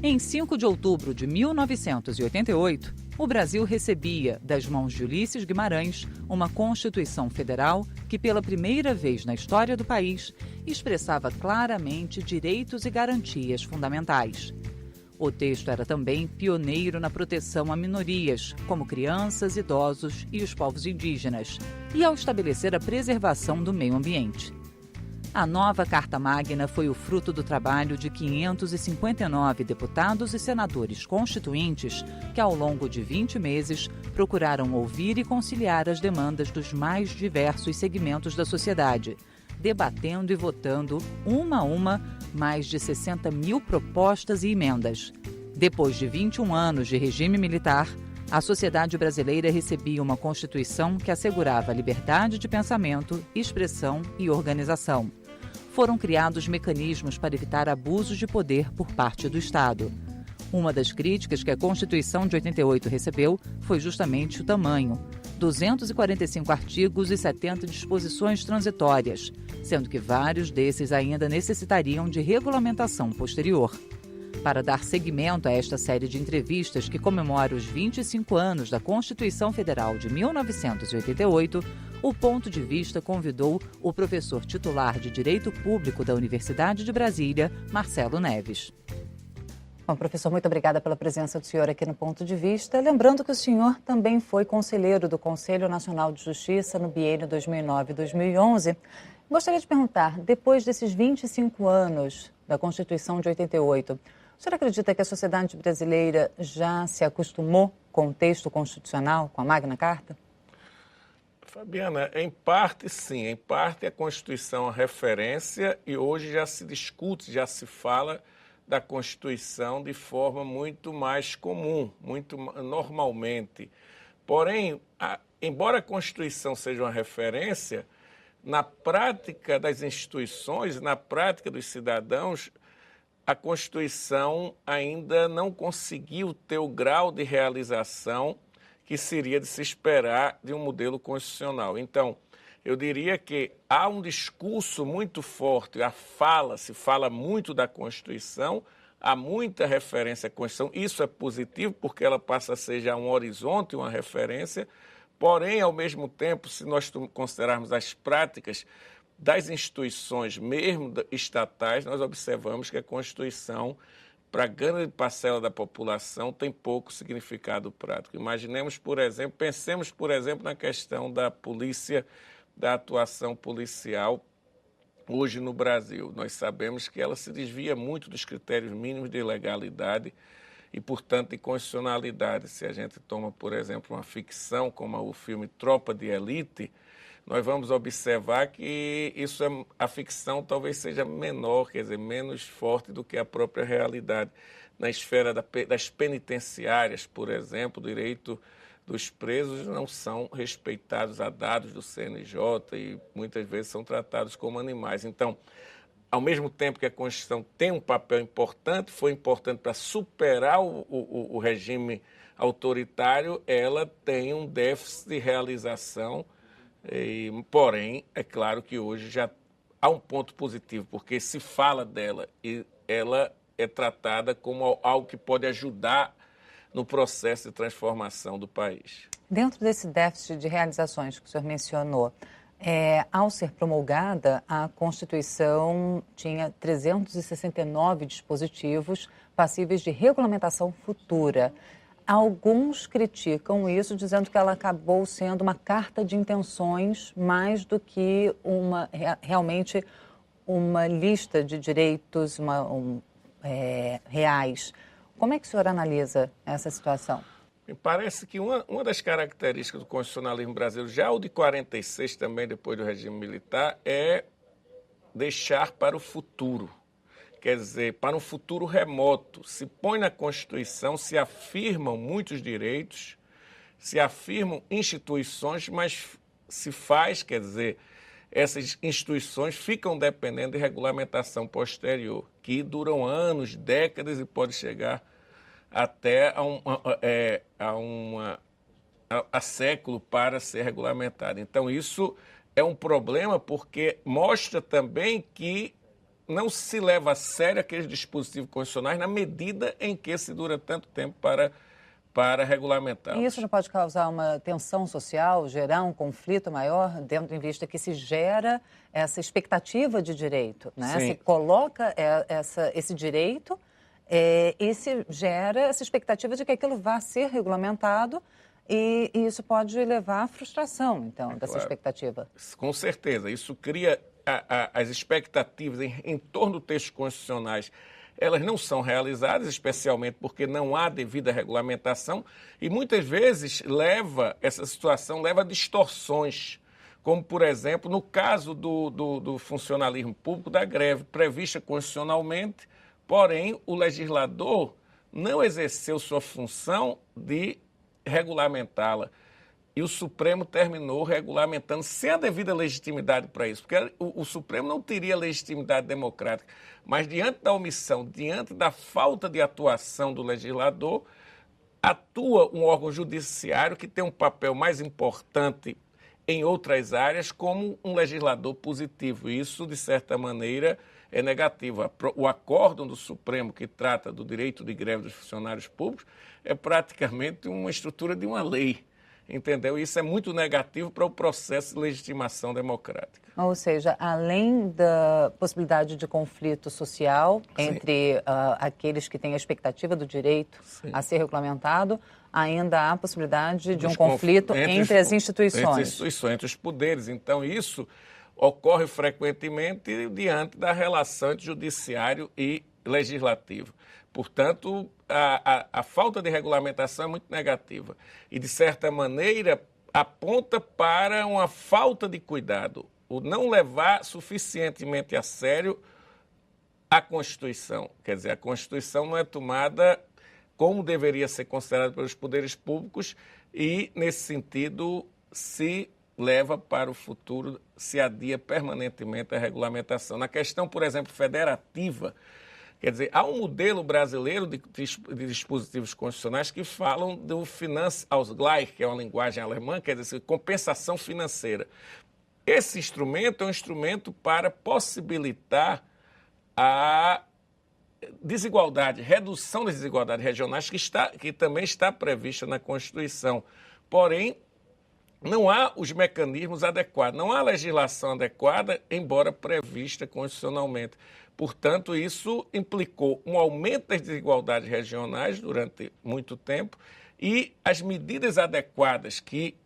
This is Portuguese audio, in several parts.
Em 5 de outubro de 1988, o Brasil recebia, das mãos de Ulisses Guimarães, uma Constituição Federal que, pela primeira vez na história do país, expressava claramente direitos e garantias fundamentais. O texto era também pioneiro na proteção a minorias, como crianças, idosos e os povos indígenas, e ao estabelecer a preservação do meio ambiente. A nova Carta Magna foi o fruto do trabalho de 559 deputados e senadores constituintes que, ao longo de 20 meses, procuraram ouvir e conciliar as demandas dos mais diversos segmentos da sociedade, debatendo e votando, uma a uma, mais de 60 mil propostas e emendas. Depois de 21 anos de regime militar, a sociedade brasileira recebia uma Constituição que assegurava a liberdade de pensamento, expressão e organização. Foram criados mecanismos para evitar abusos de poder por parte do Estado. Uma das críticas que a Constituição de 88 recebeu foi justamente o tamanho: 245 artigos e 70 disposições transitórias, sendo que vários desses ainda necessitariam de regulamentação posterior. Para dar seguimento a esta série de entrevistas que comemora os 25 anos da Constituição Federal de 1988, o Ponto de Vista convidou o professor titular de Direito Público da Universidade de Brasília, Marcelo Neves. Bom, professor, muito obrigada pela presença do senhor aqui no Ponto de Vista. Lembrando que o senhor também foi conselheiro do Conselho Nacional de Justiça no biênio 2009-2011. Gostaria de perguntar, depois desses 25 anos da Constituição de 88, o senhor acredita que a sociedade brasileira já se acostumou com o texto constitucional, com a Magna Carta? Fabiana, em parte sim, em parte a Constituição é uma referência e hoje já se discute, já se fala da Constituição de forma muito mais comum, muito normalmente. Porém, embora a Constituição seja uma referência, na prática das instituições, na prática dos cidadãos, a Constituição ainda não conseguiu ter o grau de realização que seria de se esperar de um modelo constitucional. Então, eu diria que há um discurso muito forte, se fala muito da Constituição, há muita referência à Constituição, isso é positivo porque ela passa a ser já um horizonte, uma referência, porém, ao mesmo tempo, se nós considerarmos as práticas das instituições, mesmo estatais, nós observamos que a Constituição, para grande parcela da população, tem pouco significado prático. Pensemos, por exemplo, na questão da polícia, da atuação policial hoje no Brasil. Nós sabemos que ela se desvia muito dos critérios mínimos de legalidade e, portanto, de constitucionalidade. Se a gente toma, por exemplo, uma ficção como o filme Tropa de Elite, nós vamos observar que a ficção talvez seja menor, quer dizer, menos forte do que a própria realidade. Na esfera das penitenciárias, por exemplo, o direito dos presos não são respeitados a dados do CNJ e muitas vezes são tratados como animais. Então, ao mesmo tempo que a Constituição tem um papel importante, foi importante para superar o regime autoritário, ela tem um déficit de realização. Porém, é claro que hoje já há um ponto positivo, porque se fala dela e ela é tratada como algo que pode ajudar no processo de transformação do país. Dentro desse déficit de realizações que o senhor mencionou, ao ser promulgada, a Constituição tinha 369 dispositivos passíveis de regulamentação futura. Alguns criticam isso, dizendo que ela acabou sendo uma carta de intenções mais do que realmente uma lista de direitos reais. Como é que o senhor analisa essa situação? Me parece que uma das características do constitucionalismo brasileiro, já o de 46 também, depois do regime militar, é deixar para o futuro. Quer dizer, para um futuro remoto. Se põe na Constituição, se afirmam muitos direitos, se afirmam instituições, mas se faz, quer dizer, essas instituições ficam dependendo de regulamentação posterior, que duram anos, décadas e pode chegar até a há século para ser regulamentado. Então, isso é um problema porque mostra também que não se leva a sério aqueles dispositivos constitucionais na medida em que se dura tanto tempo para regulamentá-los. E isso não pode causar uma tensão social, gerar um conflito maior, tendo em vista que se gera essa expectativa de direito, né? Sim. Se coloca esse direito e se gera essa expectativa de que aquilo vá ser regulamentado e isso pode levar à frustração, então, dessa expectativa. Com certeza. Isso cria as expectativas em torno dos textos constitucionais. Elas não são realizadas, especialmente porque não há devida regulamentação e muitas vezes essa situação leva a distorções, como, por exemplo, no caso do funcionalismo público, da greve prevista constitucionalmente, porém o legislador não exerceu sua função de regulamentá-la. E o Supremo terminou regulamentando sem a devida legitimidade para isso, porque o Supremo não teria legitimidade democrática. Mas diante da omissão, diante da falta de atuação do legislador, atua um órgão judiciário que tem um papel mais importante em outras áreas como um legislador positivo. Isso, de certa maneira, é negativo. O acórdão do Supremo que trata do direito de greve dos funcionários públicos é praticamente uma estrutura de uma lei. Entendeu? Isso é muito negativo para o processo de legitimação democrática. Ou seja, além da possibilidade de conflito social entre aqueles que têm a expectativa do direito a ser regulamentado, ainda há possibilidade de um conflito entre as instituições. Entre os poderes. Então, isso ocorre frequentemente diante da relação entre judiciário e legislativo. Portanto, a falta de regulamentação é muito negativa e, de certa maneira, aponta para uma falta de cuidado, o não levar suficientemente a sério a Constituição. Quer dizer, a Constituição não é tomada como deveria ser considerada pelos poderes públicos e, nesse sentido, se leva para o futuro, se adia permanentemente a regulamentação. Na questão, por exemplo, federativa, quer dizer, há um modelo brasileiro de dispositivos constitucionais que falam do Finanzausgleich, que é uma linguagem alemã, quer dizer, compensação financeira. Esse instrumento é um instrumento para possibilitar a desigualdade, redução das desigualdades regionais, que também está prevista na Constituição. Porém, não há os mecanismos adequados, não há legislação adequada, embora prevista constitucionalmente. Portanto, isso implicou um aumento das desigualdades regionais durante muito tempo e as medidas adequadas que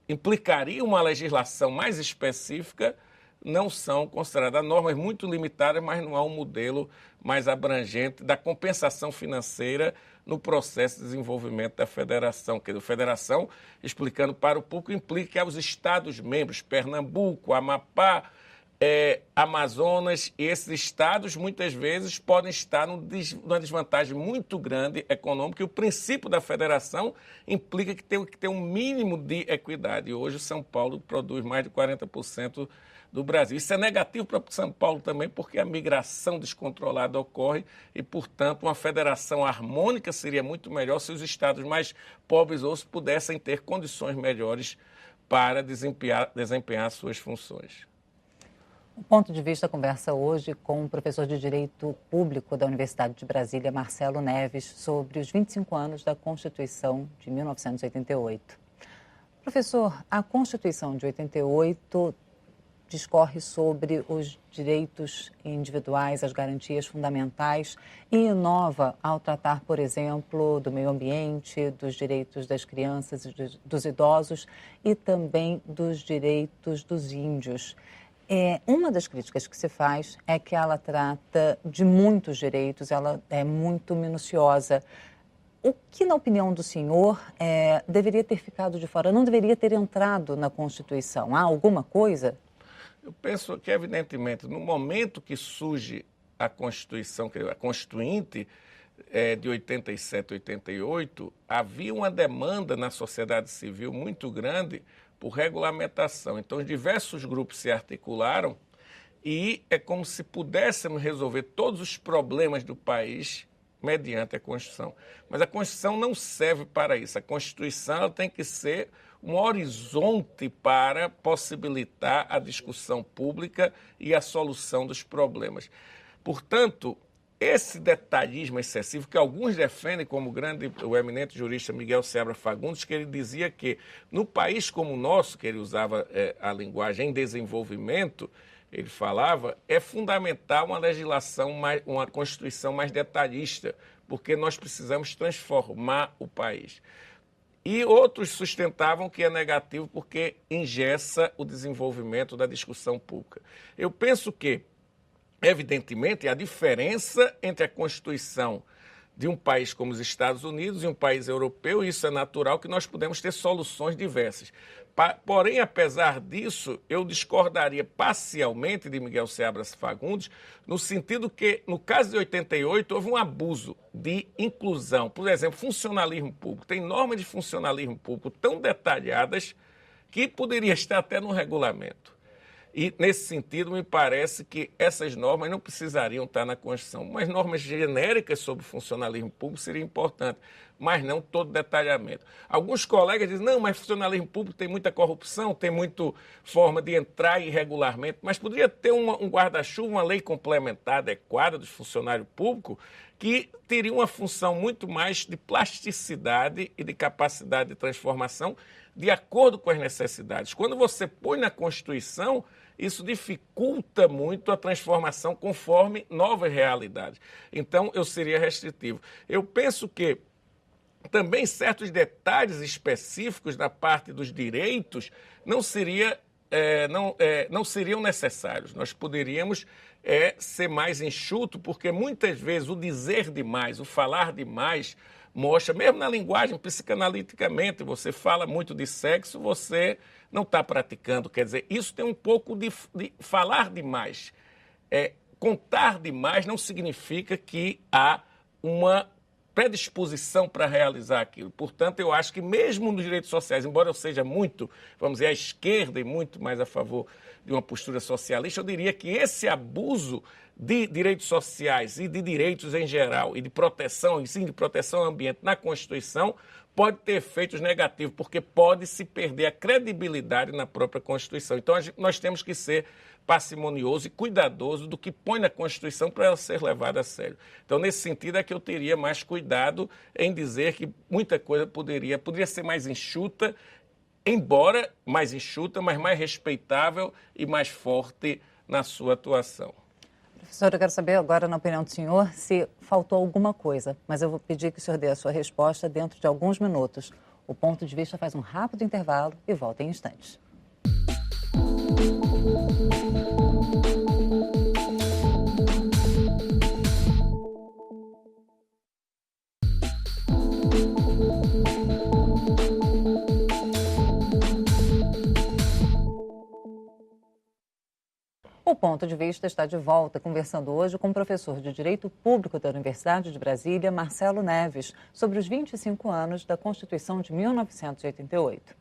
implicariam uma legislação mais específica não são consideradas. Há normas muito limitadas, mas não há um modelo mais abrangente da compensação financeira no processo de desenvolvimento da federação. Quer dizer, a federação, explicando para o público, implica que os estados-membros, Pernambuco, Amapá, Amazonas, e esses estados muitas vezes podem estar numa desvantagem muito grande econômica e o princípio da federação implica que tem que ter um mínimo de equidade. E hoje São Paulo produz mais de 40% do Brasil. Isso é negativo para São Paulo também porque a migração descontrolada ocorre e, portanto, uma federação harmônica seria muito melhor se os estados mais pobres hoje pudessem ter condições melhores para desempenhar suas funções. O Ponto de Vista conversa hoje com o professor de Direito Público da Universidade de Brasília, Marcelo Neves, sobre os 25 anos da Constituição de 1988. Professor, a Constituição de 88 discorre sobre os direitos individuais, as garantias fundamentais e inova ao tratar, por exemplo, do meio ambiente, dos direitos das crianças e dos idosos e também dos direitos dos índios. Uma das críticas que se faz é que ela trata de muitos direitos, ela é muito minuciosa. O que, na opinião do senhor, deveria ter ficado de fora, não deveria ter entrado na Constituição? Há alguma coisa? Eu penso que, evidentemente, no momento que surge a Constituição, a Constituinte de 87, 88, havia uma demanda na sociedade civil muito grande por regulamentação. Então, diversos grupos se articularam e é como se pudéssemos resolver todos os problemas do país mediante a Constituição. Mas a Constituição não serve para isso. A Constituição ela tem que ser um horizonte para possibilitar a discussão pública e a solução dos problemas. Portanto, esse detalhismo excessivo que alguns defendem, como o eminente jurista Miguel Seabra Fagundes, que ele dizia que no país como o nosso, que ele usava a linguagem em desenvolvimento, ele falava, é fundamental uma legislação, uma Constituição mais detalhista, porque nós precisamos transformar o país. E outros sustentavam que é negativo porque engessa o desenvolvimento da discussão pública. Eu penso que, evidentemente, a diferença entre a Constituição de um país como os Estados Unidos e um país europeu, isso é natural que nós podemos ter soluções diversas. Porém, apesar disso, eu discordaria parcialmente de Miguel Seabra Fagundes, no sentido que, no caso de 88, houve um abuso de inclusão. Por exemplo, funcionalismo público. Tem normas de funcionalismo público tão detalhadas que poderia estar até no regulamento. E, nesse sentido, me parece que essas normas não precisariam estar na Constituição. Mas normas genéricas sobre funcionalismo público seria importante, mas não todo detalhamento. Alguns colegas dizem, não, mas funcionalismo público tem muita corrupção, tem muita forma de entrar irregularmente, mas poderia ter um guarda-chuva, uma lei complementar adequada dos funcionários públicos que teria uma função muito mais de plasticidade e de capacidade de transformação de acordo com as necessidades. Quando você põe na Constituição, isso dificulta muito a transformação conforme novas realidades. Então, eu seria restritivo. Eu penso que também certos detalhes específicos da parte dos direitos não seriam necessários. Nós poderíamos ser mais enxuto, porque muitas vezes o dizer demais, o falar demais, mostra, mesmo na linguagem, psicanaliticamente, você fala muito de sexo, você não está praticando. Quer dizer, isso tem um pouco de falar demais. Contar demais não significa que há uma predisposição para realizar aquilo. Portanto, eu acho que mesmo nos direitos sociais, embora eu seja muito, vamos dizer, à esquerda e muito mais a favor de uma postura socialista, eu diria que esse abuso de direitos sociais e de direitos em geral e de proteção, e sim, de proteção ao ambiente na Constituição, pode ter efeitos negativos, porque pode se perder a credibilidade na própria Constituição. Então, nós temos que ser parcimonioso e cuidadoso do que põe na Constituição para ela ser levada a sério. Então, nesse sentido, é que eu teria mais cuidado em dizer que muita coisa poderia ser mais enxuta, embora mais enxuta, mas mais respeitável e mais forte na sua atuação. Professor, eu quero saber agora, na opinião do senhor, se faltou alguma coisa, mas eu vou pedir que o senhor dê a sua resposta dentro de alguns minutos. O Ponto de Vista faz um rápido intervalo e volta em instantes. O Ponto de Vista está de volta, conversando hoje com o professor de Direito Público da Universidade de Brasília, Marcelo Neves, sobre os 25 anos da Constituição de 1988.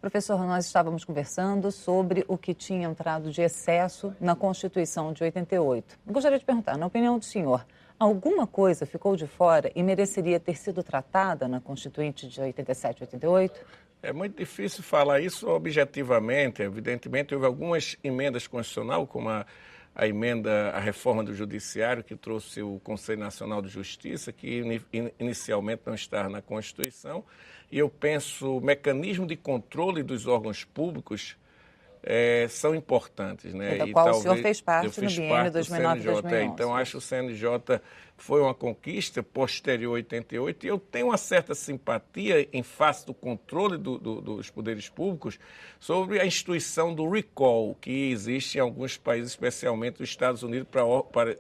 Professor, nós estávamos conversando sobre o que tinha entrado de excesso na Constituição de 88. Gostaria de perguntar, na opinião do senhor, alguma coisa ficou de fora e mereceria ter sido tratada na Constituinte de 87 e 88? É muito difícil falar isso objetivamente. Evidentemente, houve algumas emendas constitucionais, como a emenda à reforma do Judiciário, que trouxe o Conselho Nacional de Justiça, que inicialmente não está na Constituição. E eu penso, o mecanismo de controle dos órgãos públicos são importantes, né? Da qual o senhor fez parte no biênio 2009-2011. Então, acho que o CNJ foi uma conquista posterior a 88 e eu tenho uma certa simpatia em face do controle dos poderes públicos sobre a instituição do recall, que existe em alguns países, especialmente nos Estados Unidos, para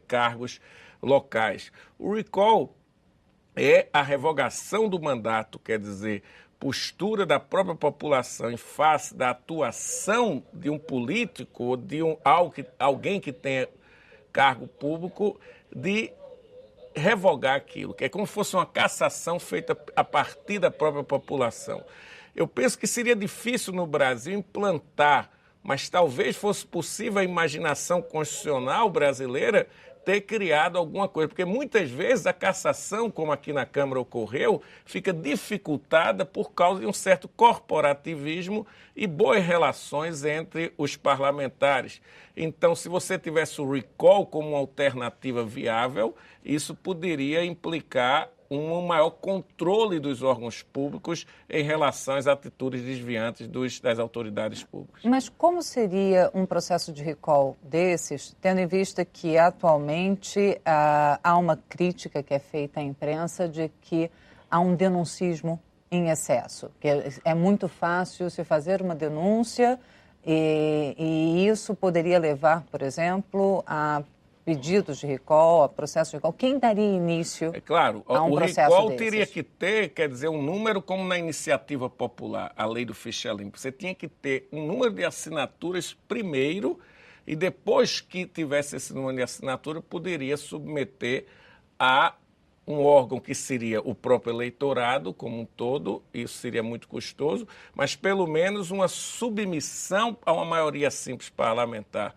cargos locais. O recall é a revogação do mandato, quer dizer, postura da própria população em face da atuação de um político ou de alguém que tenha cargo público, de revogar aquilo, que é como se fosse uma cassação feita a partir da própria população. Eu penso que seria difícil no Brasil implantar, mas talvez fosse possível a imaginação constitucional brasileira ter criado alguma coisa, porque muitas vezes a cassação, como aqui na Câmara ocorreu, fica dificultada por causa de um certo corporativismo e boas relações entre os parlamentares. Então, se você tivesse o recall como uma alternativa viável, isso poderia implicar um maior controle dos órgãos públicos em relação às atitudes desviantes das autoridades públicas. Mas como seria um processo de recall desses, tendo em vista que atualmente há uma crítica que é feita à imprensa de que há um denuncismo em excesso, que é muito fácil se fazer uma denúncia e isso poderia levar, por exemplo, a pedidos de recall, a processo de recall. Quem daria início a um processo recall desses? Teria que ter, quer dizer, um número como na iniciativa popular, a lei do ficha limpa. Você tinha que ter um número de assinaturas primeiro e depois que tivesse esse número de assinatura, poderia submeter a um órgão que seria o próprio eleitorado como um todo, isso seria muito custoso, mas pelo menos uma submissão a uma maioria simples parlamentar,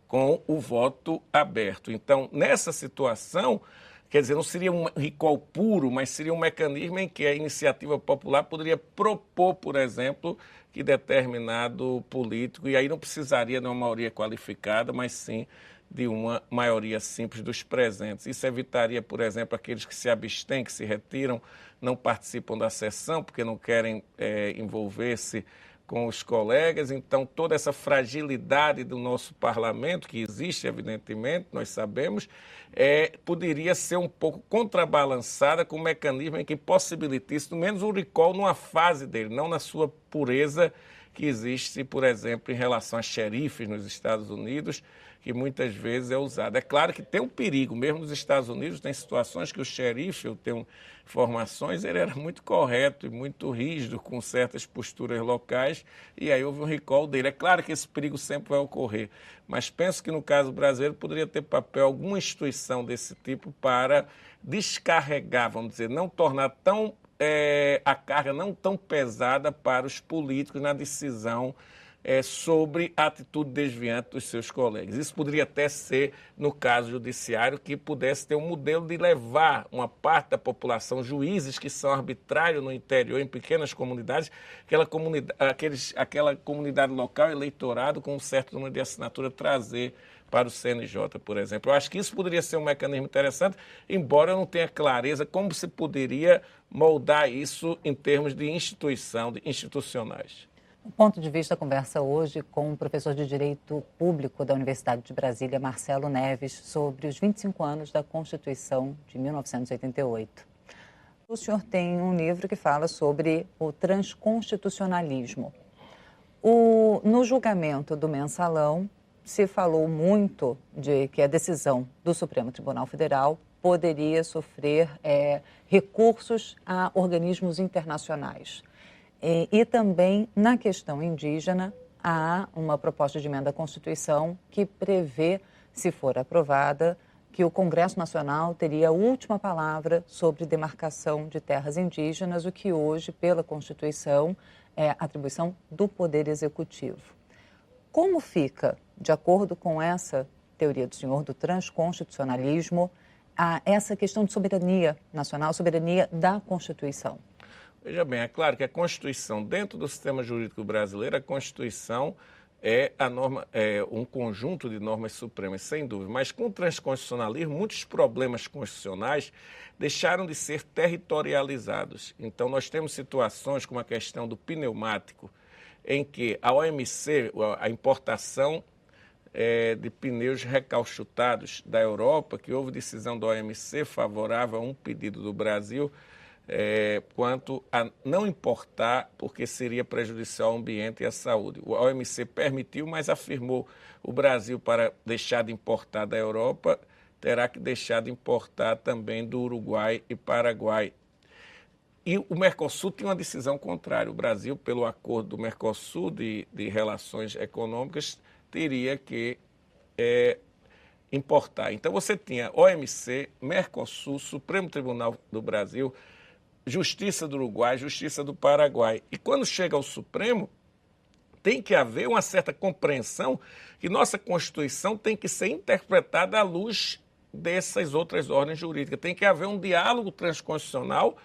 com o voto aberto. Então, nessa situação, quer dizer, não seria um recall puro, mas seria um mecanismo em que a iniciativa popular poderia propor, por exemplo, que determinado político, e aí não precisaria de uma maioria qualificada, mas sim de uma maioria simples dos presentes. Isso evitaria, por exemplo, aqueles que se abstêm, que se retiram, não participam da sessão porque não querem envolver-se com os colegas. Então, toda essa fragilidade do nosso parlamento, que existe, evidentemente, nós sabemos, poderia ser um pouco contrabalançada com um mecanismo em que possibilitasse, pelo menos, o recall numa fase dele, não na sua pureza que existe, por exemplo, em relação a xerifes nos Estados Unidos, que muitas vezes é usado. É claro que tem um perigo, mesmo nos Estados Unidos, tem situações que o xerife, eu tenho informações, ele era muito correto e muito rígido com certas posturas locais, e aí houve um recall dele. É claro que esse perigo sempre vai ocorrer, mas penso que no caso brasileiro poderia ter papel alguma instituição desse tipo para descarregar, vamos dizer, não tornar tão a carga não tão pesada para os políticos na decisão sobre a atitude desviante dos seus colegas. Isso poderia até ser, no caso judiciário, que pudesse ter um modelo de levar uma parte da população, juízes que são arbitrários no interior, em pequenas comunidades, aquela comunidade local, eleitorado, com um certo número de assinatura, trazer para o CNJ, por exemplo. Eu acho que isso poderia ser um mecanismo interessante, embora eu não tenha clareza como se poderia moldar isso em termos de institucionais. Do ponto de vista, conversa hoje com o professor de Direito Público da Universidade de Brasília, Marcelo Neves, sobre os 25 anos da Constituição de 1988. O senhor tem um livro que fala sobre o transconstitucionalismo. No julgamento do Mensalão, se falou muito de que a decisão do Supremo Tribunal Federal poderia sofrer recursos a organismos internacionais. E também, na questão indígena, há uma proposta de emenda à Constituição que prevê, se for aprovada, que o Congresso Nacional teria a última palavra sobre demarcação de terras indígenas, o que hoje, pela Constituição, é atribuição do Poder Executivo. Como fica, de acordo com essa teoria do senhor, do transconstitucionalismo, essa questão de soberania nacional, soberania da Constituição? Veja bem, é claro que a Constituição, dentro do sistema jurídico brasileiro, a Constituição é um conjunto de normas supremas, sem dúvida. Mas com o transconstitucionalismo, muitos problemas constitucionais deixaram de ser territorializados. Então, nós temos situações como a questão do pneumático, em que a OMC, a importação de pneus recalchutados da Europa, que houve decisão da OMC favorável a um pedido do Brasil, quanto a não importar, porque seria prejudicial ao ambiente e à saúde. A OMC permitiu, mas afirmou o Brasil, para deixar de importar da Europa, terá que deixar de importar também do Uruguai e Paraguai. E o Mercosul tinha uma decisão contrária. O Brasil, pelo acordo do Mercosul de relações econômicas, teria que importar. Então você tinha OMC, Mercosul, Supremo Tribunal do Brasil, Justiça do Uruguai, Justiça do Paraguai. E quando chega ao Supremo, tem que haver uma certa compreensão que nossa Constituição tem que ser interpretada à luz dessas outras ordens jurídicas. Tem que haver um diálogo transconstitucional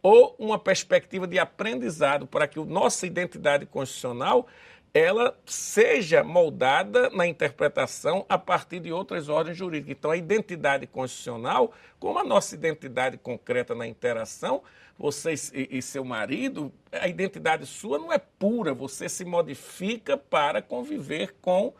ou uma perspectiva de aprendizado para que a nossa identidade constitucional ela seja moldada na interpretação a partir de outras ordens jurídicas. Então, a identidade constitucional, como a nossa identidade concreta na interação, você e seu marido, a identidade sua não é pura, você se modifica para conviver com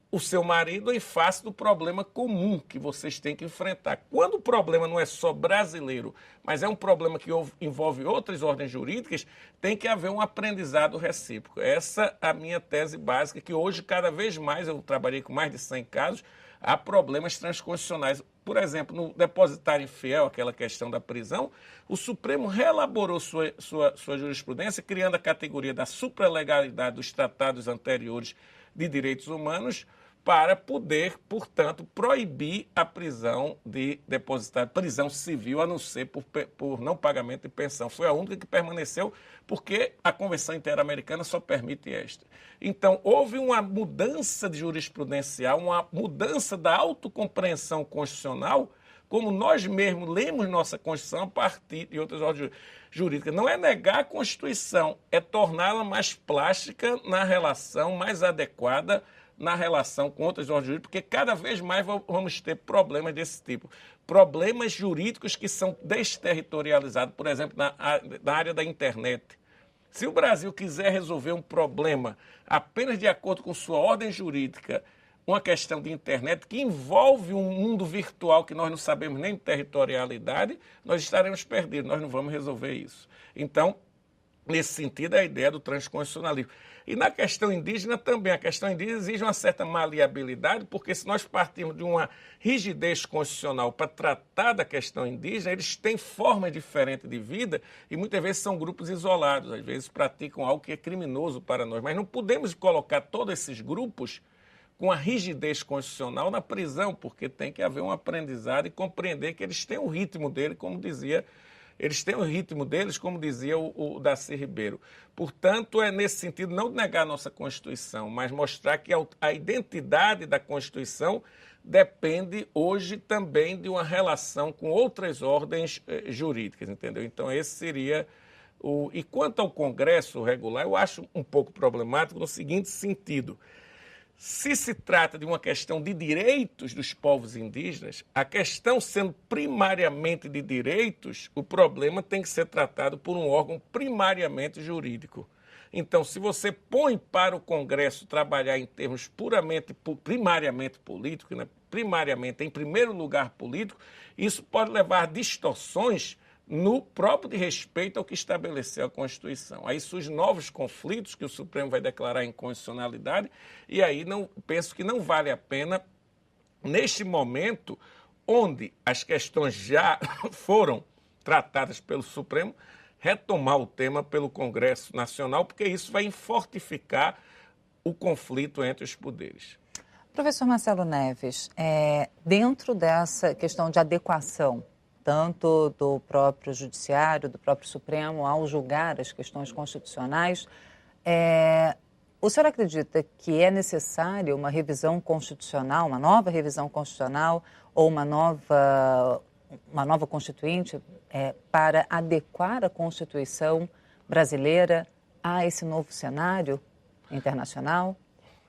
o seu marido em face do problema comum que vocês têm que enfrentar. Quando o problema não é só brasileiro, mas é um problema que envolve outras ordens jurídicas, tem que haver um aprendizado recíproco. Essa é a minha tese básica, que hoje, cada vez mais, eu trabalhei com mais de 100 casos, há problemas transconstitucionais. Por exemplo, no depositário infiel, aquela questão da prisão, o Supremo reelaborou sua jurisprudência, criando a categoria da supralegalidade dos tratados anteriores de direitos humanos, para poder, portanto, proibir a prisão de depositário, prisão civil, a não ser por não pagamento de pensão. Foi a única que permaneceu, porque a Convenção Interamericana só permite esta. Então, houve uma mudança de jurisprudencial, uma mudança da autocompreensão constitucional, como nós mesmos lemos nossa Constituição a partir de outras ordens jurídicas. Não é negar a Constituição, é torná-la mais plástica na relação, mais adequada na relação com outras ordens jurídicas, porque cada vez mais vamos ter problemas desse tipo. Problemas jurídicos que são desterritorializados, por exemplo, na área da internet. Se o Brasil quiser resolver um problema apenas de acordo com sua ordem jurídica, uma questão de internet que envolve um mundo virtual que nós não sabemos nem de territorialidade, nós estaremos perdidos, nós não vamos resolver isso. Então, nesse sentido, é a ideia do transconstitucionalismo. E na questão indígena também, a questão indígena exige uma certa maleabilidade, porque se nós partirmos de uma rigidez constitucional para tratar da questão indígena, eles têm formas diferentes de vida e muitas vezes são grupos isolados, às vezes praticam algo que é criminoso para nós. Mas não podemos colocar todos esses grupos com a rigidez constitucional na prisão, porque tem que haver um aprendizado e compreender que eles têm o ritmo dele, como dizia o Darcy Ribeiro. Portanto, é nesse sentido não negar a nossa Constituição, mas mostrar que a identidade da Constituição depende hoje também de uma relação com outras ordens jurídicas, entendeu? Então, esse seria o... E quanto ao Congresso regular, eu acho um pouco problemático no seguinte sentido. Se se trata de uma questão de direitos dos povos indígenas, a questão sendo primariamente de direitos, o problema tem que ser tratado por um órgão primariamente jurídico. Então, se você põe para o Congresso trabalhar em termos primariamente políticos, né, primariamente, em primeiro lugar político, isso pode levar a distorções no próprio de respeito ao que estabeleceu a Constituição. Aí surgem novos conflitos que o Supremo vai declarar inconstitucionalidade e aí penso que não vale a pena, neste momento, onde as questões já foram tratadas pelo Supremo, retomar o tema pelo Congresso Nacional, porque isso vai fortificar o conflito entre os poderes. Professor Marcelo Neves, dentro dessa questão de adequação, tanto do próprio Judiciário, do próprio Supremo, ao julgar as questões constitucionais, o senhor acredita que é necessária uma revisão constitucional, uma nova revisão constitucional ou uma nova constituinte para adequar a Constituição brasileira a esse novo cenário internacional?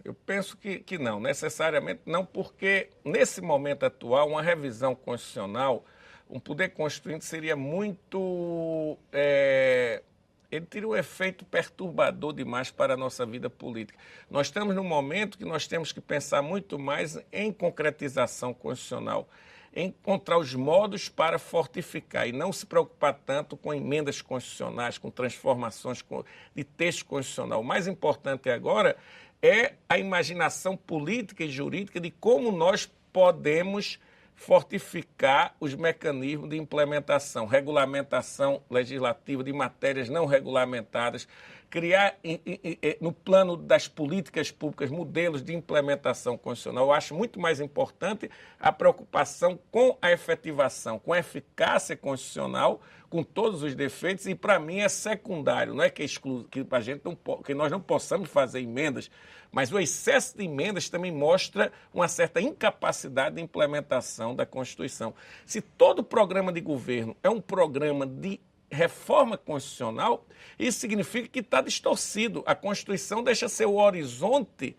Eu penso que não, necessariamente não, porque nesse momento atual, uma revisão constitucional, um poder constituinte seria muito... ele teria um efeito perturbador demais para a nossa vida política. Nós estamos num momento que nós temos que pensar muito mais em concretização constitucional, em encontrar os modos para fortificar e não se preocupar tanto com emendas constitucionais, com transformações de texto constitucional. O mais importante agora é a imaginação política e jurídica de como nós podemos fortificar os mecanismos de implementação, regulamentação legislativa de matérias não regulamentadas, criar no plano das políticas públicas modelos de implementação constitucional. Eu acho muito mais importante a preocupação com a efetivação, com a eficácia constitucional, com todos os defeitos, e para mim é secundário. Não é que a gente que nós não possamos fazer emendas, mas o excesso de emendas também mostra uma certa incapacidade de implementação da Constituição. Se todo programa de governo é um programa de reforma constitucional, isso significa que está distorcido. A Constituição deixa ser o horizonte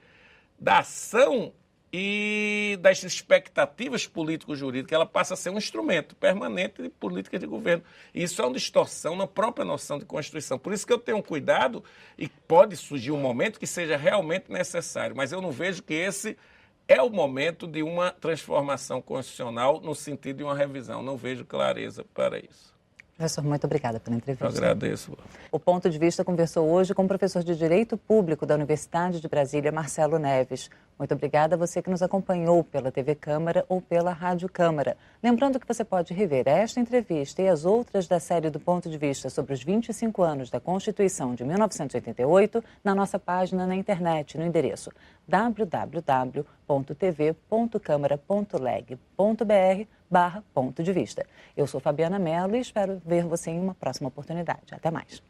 da ação e das expectativas político-jurídicas. Ela passa a ser um instrumento permanente de política de governo. E isso é uma distorção na própria noção de Constituição. Por isso que eu tenho cuidado, e pode surgir um momento que seja realmente necessário, mas eu não vejo que esse é o momento de uma transformação constitucional no sentido de uma revisão. Não vejo clareza para isso. Professor, muito obrigada pela entrevista. Eu agradeço. O Ponto de Vista conversou hoje com o professor de Direito Público da Universidade de Brasília, Marcelo Neves. Muito obrigada a você que nos acompanhou pela TV Câmara ou pela Rádio Câmara. Lembrando que você pode rever esta entrevista e as outras da série do Ponto de Vista sobre os 25 anos da Constituição de 1988 na nossa página na internet, no endereço www.tv.câmara.leg.br/Ponto de Vista. Eu sou Fabiana Mello e espero ver você em uma próxima oportunidade. Até mais.